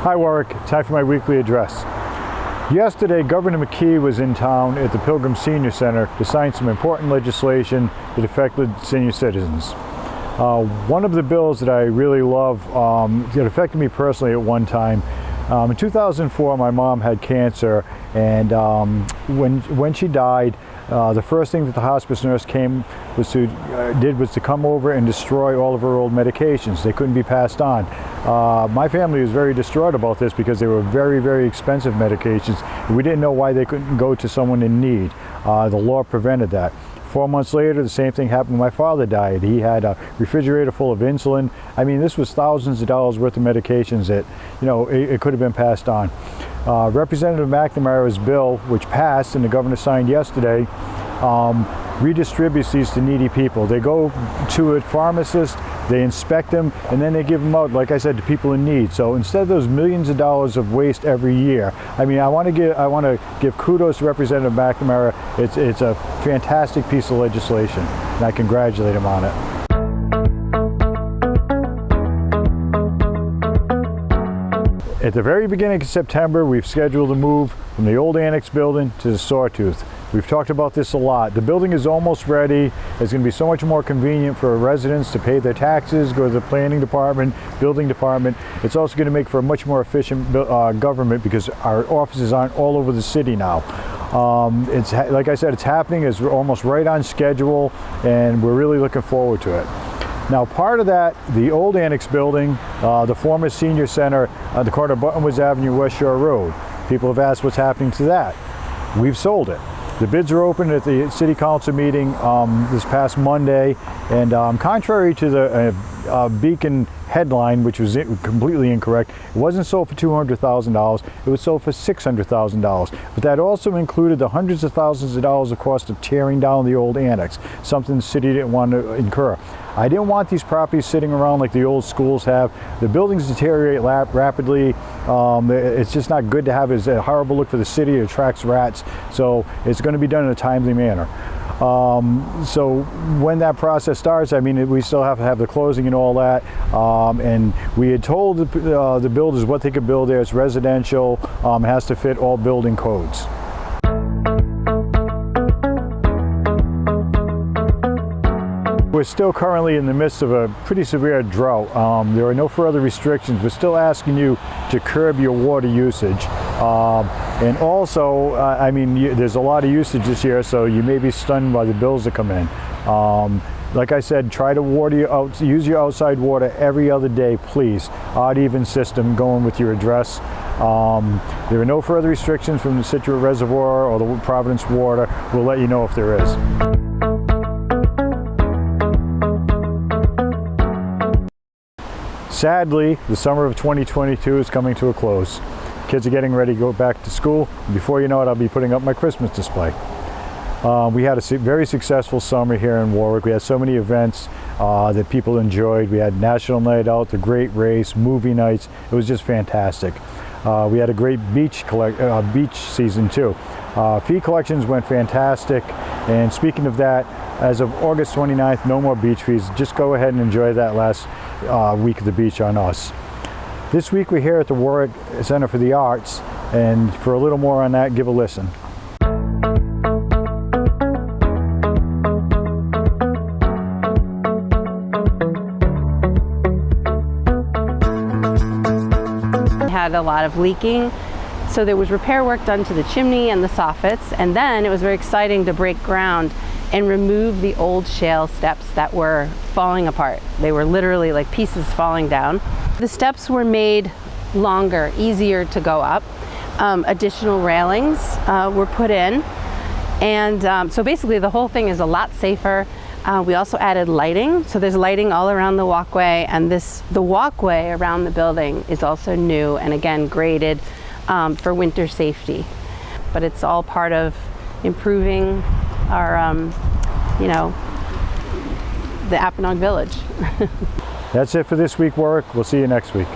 Hi Warwick, time for my weekly address. Yesterday, Governor McKee was in town at the Pilgrim Senior Center to sign some important legislation that affected senior citizens. One of the bills that I really love, it affected me personally at one time. In 2004, my mom had cancer, and when she died, the first thing that the hospice nurse did was to come over and destroy all of her old medications. They couldn't be passed on. My family was very distraught about this because they were very, very expensive medications. We didn't know why they couldn't go to someone in need. The law prevented that. 4 months later, the same thing happened when my father died. He had a refrigerator full of insulin. I mean, this was thousands of dollars worth of medications that, it could have been passed on. Representative McNamara's bill, which passed and the governor signed yesterday, redistributes these to needy people. They go to a pharmacist, they inspect them, and then they give them out, like I said, to people in need. So instead of those millions of dollars of waste every year, I mean, I want to give kudos to Representative McNamara. It's a fantastic piece of legislation, and I congratulate him on it. At the very beginning of September, we've scheduled a move from the old annex building to the Sawtooth. We've talked about this a lot. The building is almost ready. It's going to be so much more convenient for residents to pay their taxes, go to the planning department, building department. It's also going to make for a much more efficient government because our offices aren't all over the city now. It's like I said, it's happening. It's almost right on schedule, and we're really looking forward to it. Now, part of that, the old annex building, the former senior center at the corner of Buttonwoods Avenue, West Shore Road. People have asked what's happening to that. We've sold it. The bids are open at the city council meeting this past Monday, and contrary to the Beacon headline, which was completely incorrect, it wasn't sold for $200,000, it was sold for $600,000. But that also included the hundreds of thousands of dollars of cost of tearing down the old annex, something the city didn't want to incur. I didn't want these properties sitting around like the old schools have. The buildings deteriorate rapidly. It's just not good to have. It's a horrible look for the city. It attracts rats. So it's going to be done in a timely manner. So when that process starts, I mean, we still have to have the closing and all that. And we had told the builders what they could build there. It's residential, has to fit all building codes. We're still currently in the midst of a pretty severe drought. There are no further restrictions. We're still asking you to curb your water usage. And also, I mean, there's a lot of usage this year, so you may be stunned by the bills that come in. Like I said, try to use your outside water every other day, please. Odd even system going with your address. There are no further restrictions from the Situate Reservoir or the Providence Water. We'll let you know if there is. Sadly, the summer of 2022 is coming to a close. Kids are getting ready to go back to school. Before you know it, I'll be putting up my Christmas display. We had a very successful summer here in Warwick. We had so many events that people enjoyed. We had National Night Out, the Great Race, movie nights. It was just fantastic. We had a great beach season too. Fee collections went fantastic. And speaking of that, as of August 29th, no more beach fees. Just go ahead and enjoy that last week of the beach on us. This week we're here at the Warwick Center for the Arts, and for a little more on that, give a listen. Had a lot of leaking, so there was repair work done to the chimney and the soffits, and then it was very exciting to break ground and remove the old shale steps that were falling apart. They were literally like pieces falling down. The steps were made longer, easier to go up. Additional railings were put in, and so basically the whole thing is a lot safer. We also added lighting, so there's lighting all around the walkway, and the walkway around the building is also new and again graded for winter safety. But it's all part of improving our, the Apponaug Village. That's it for this week, Warwick. We'll see you next week.